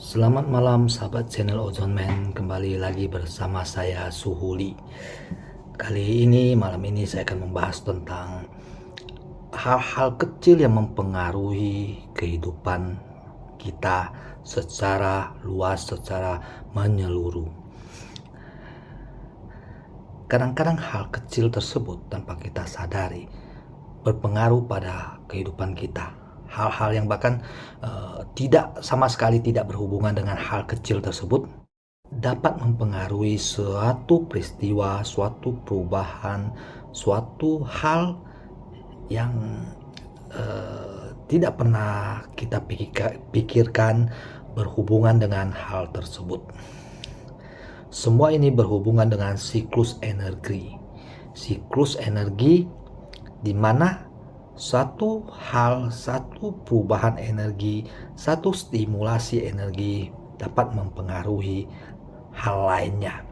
Selamat malam sahabat channel Ozone Man, kembali lagi bersama saya Suhuli. Malam ini saya akan membahas tentang hal-hal kecil yang mempengaruhi kehidupan kita secara luas, secara menyeluruh. Kadang-kadang hal kecil tersebut tanpa kita sadari berpengaruh pada kehidupan kita. Hal-hal yang bahkan tidak sama sekali tidak berhubungan dengan hal kecil tersebut dapat mempengaruhi suatu peristiwa, suatu perubahan, suatu hal yang tidak pernah kita pikirkan berhubungan dengan hal tersebut. Semua ini berhubungan dengan siklus energi. Siklus energi di mana satu hal, satu perubahan energi, satu stimulasi energi dapat mempengaruhi hal lainnya.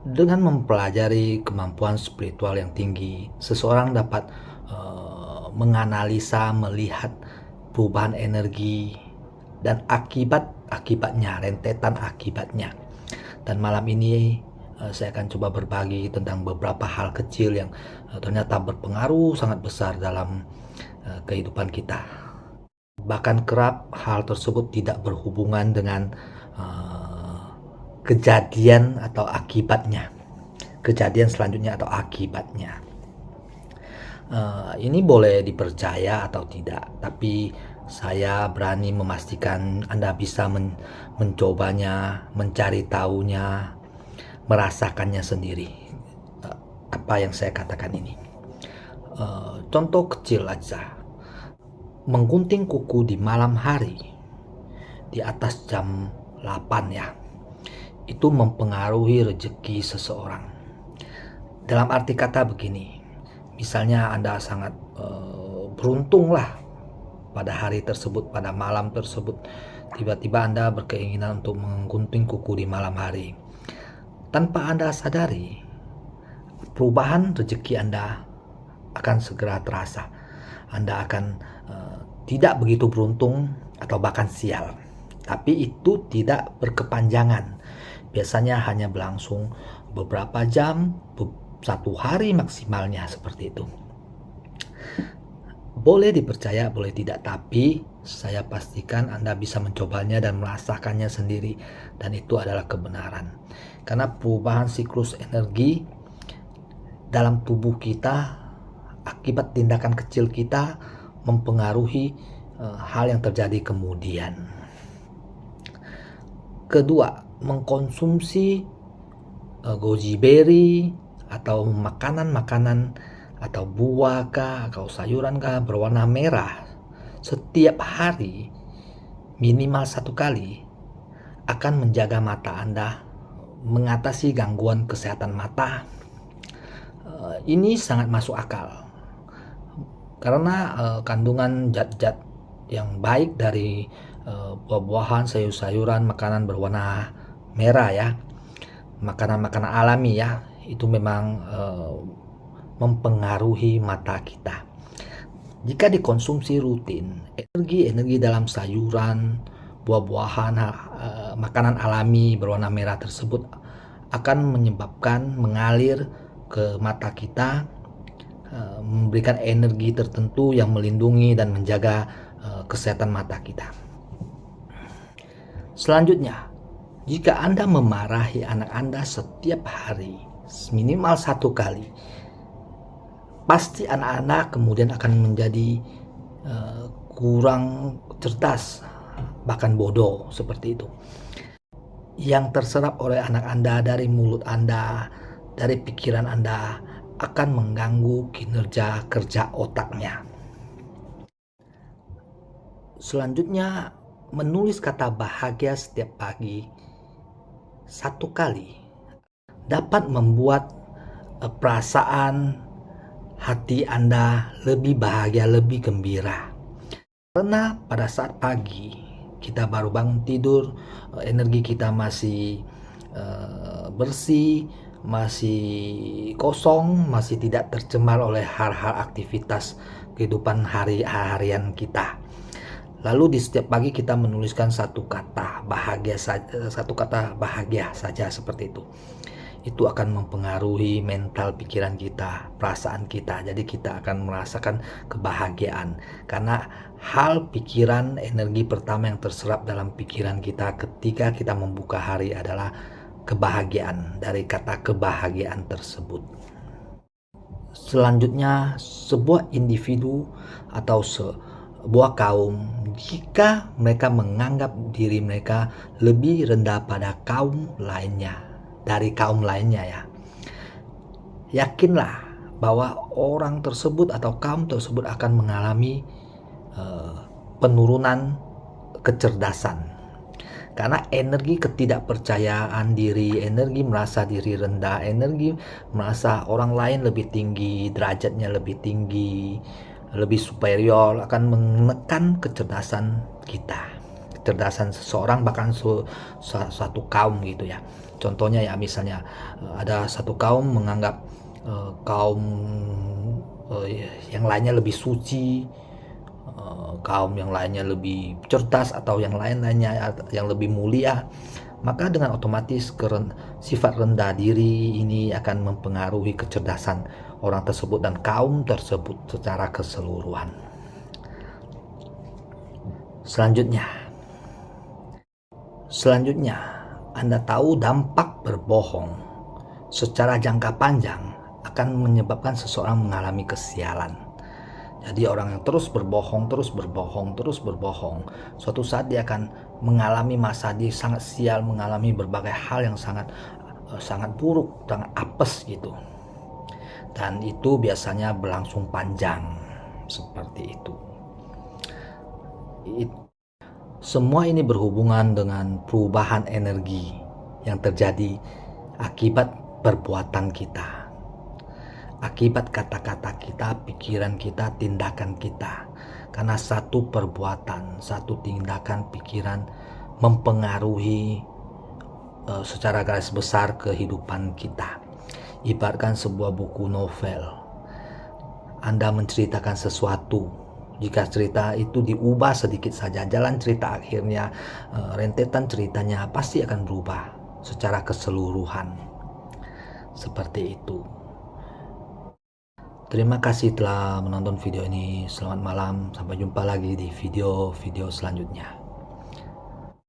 Dengan mempelajari kemampuan spiritual yang tinggi, seseorang dapat menganalisa, melihat perubahan energi dan akibatnya, rentetan akibatnya. Dan malam ini saya akan coba berbagi tentang beberapa hal kecil yang ternyata berpengaruh sangat besar dalam kehidupan kita. Bahkan kerap hal tersebut tidak berhubungan dengan kejadian atau akibatnya. Kejadian selanjutnya atau akibatnya. Ini boleh dipercaya atau tidak, tapi saya berani memastikan Anda bisa mencobanya, mencari tahunya, merasakannya sendiri. Apa yang saya katakan ini. Contoh kecil aja. Menggunting kuku di malam hari di atas jam 8 ya. Itu mempengaruhi rezeki seseorang. Dalam arti kata begini. Misalnya Anda sangat beruntung lah pada hari tersebut, pada malam tersebut. Tiba-tiba Anda berkeinginan untuk menggunting kuku di malam hari. Tanpa Anda sadari, perubahan rezeki Anda akan segera terasa. Anda akan tidak begitu beruntung atau bahkan sial. Tapi itu tidak berkepanjangan. Biasanya hanya berlangsung beberapa jam, satu hari maksimalnya seperti itu. Boleh dipercaya, boleh tidak, tapi saya pastikan Anda bisa mencobanya dan merasakannya sendiri, dan itu adalah kebenaran. Karena perubahan siklus energi dalam tubuh kita akibat tindakan kecil kita mempengaruhi hal yang terjadi kemudian. Kedua, mengkonsumsi goji berry atau makanan-makanan atau buah kah, atau sayuran kah berwarna merah setiap hari minimal 1 kali akan menjaga mata Anda, mengatasi gangguan kesehatan mata. Ini sangat masuk akal karena kandungan zat-zat yang baik dari buah-buahan, sayur-sayuran, makanan berwarna merah ya, makanan-makanan alami ya, itu memang mempengaruhi mata kita. Jika dikonsumsi rutin, energi dalam sayuran, buah-buahan, makanan alami berwarna merah tersebut akan menyebabkan mengalir ke mata kita, memberikan energi tertentu yang melindungi dan menjaga kesehatan mata kita. Selanjutnya, jika Anda memarahi anak Anda setiap hari minimal 1 kali, pasti anak-anak kemudian akan menjadi kurang cerdas, bahkan bodoh seperti itu. Yang terserap oleh anak Anda dari mulut Anda, dari pikiran Anda akan mengganggu kinerja kerja otaknya. Selanjutnya, menulis kata bahagia setiap pagi 1 kali dapat membuat perasaan hati Anda lebih bahagia, lebih gembira. Karena pada saat pagi kita baru bangun tidur, energi kita masih bersih, masih kosong, masih tidak tercemar oleh hal-hal aktivitas kehidupan harian kita. Lalu di setiap pagi kita menuliskan satu kata bahagia saja seperti itu. Itu akan mempengaruhi mental pikiran kita, perasaan kita. Jadi kita akan merasakan kebahagiaan. Karena hal pikiran, energi pertama yang terserap dalam pikiran kita ketika kita membuka hari adalah kebahagiaan, dari kata kebahagiaan tersebut. Selanjutnya, sebuah individu atau sebuah kaum, jika mereka menganggap diri mereka lebih rendah pada kaum lainnya, dari kaum lainnya ya, yakinlah bahwa orang tersebut atau kaum tersebut akan mengalami penurunan kecerdasan. Karena energi ketidakpercayaan diri, energi merasa diri rendah, energi merasa orang lain lebih tinggi, derajatnya lebih tinggi, lebih superior, akan menekan kecerdasan kita, kecerdasan seseorang, bahkan suatu kaum gitu ya. Contohnya ya, misalnya ada satu kaum menganggap kaum yang lainnya lebih suci, kaum yang lainnya lebih cerdas, atau yang lain-lainnya yang lebih mulia, maka dengan otomatis sifat rendah diri ini akan mempengaruhi kecerdasan orang tersebut dan kaum tersebut secara keseluruhan. Selanjutnya, Anda tahu dampak berbohong secara jangka panjang akan menyebabkan seseorang mengalami kesialan. Jadi orang yang terus berbohong, suatu saat dia akan mengalami masa dia sangat sial, mengalami berbagai hal yang sangat buruk, sangat apes gitu. Dan itu biasanya berlangsung panjang, seperti itu. Semua ini berhubungan dengan perubahan energi yang terjadi akibat perbuatan kita, akibat kata-kata kita, pikiran kita, tindakan kita. Karena satu perbuatan, satu tindakan, pikiran mempengaruhi secara garis besar kehidupan kita. Ibaratkan sebuah buku novel, Anda menceritakan sesuatu, jika cerita itu diubah sedikit saja, jalan cerita akhirnya, rentetan ceritanya pasti akan berubah secara keseluruhan. Seperti itu. Terima kasih telah menonton video ini. Selamat malam. Sampai jumpa lagi di video-video selanjutnya.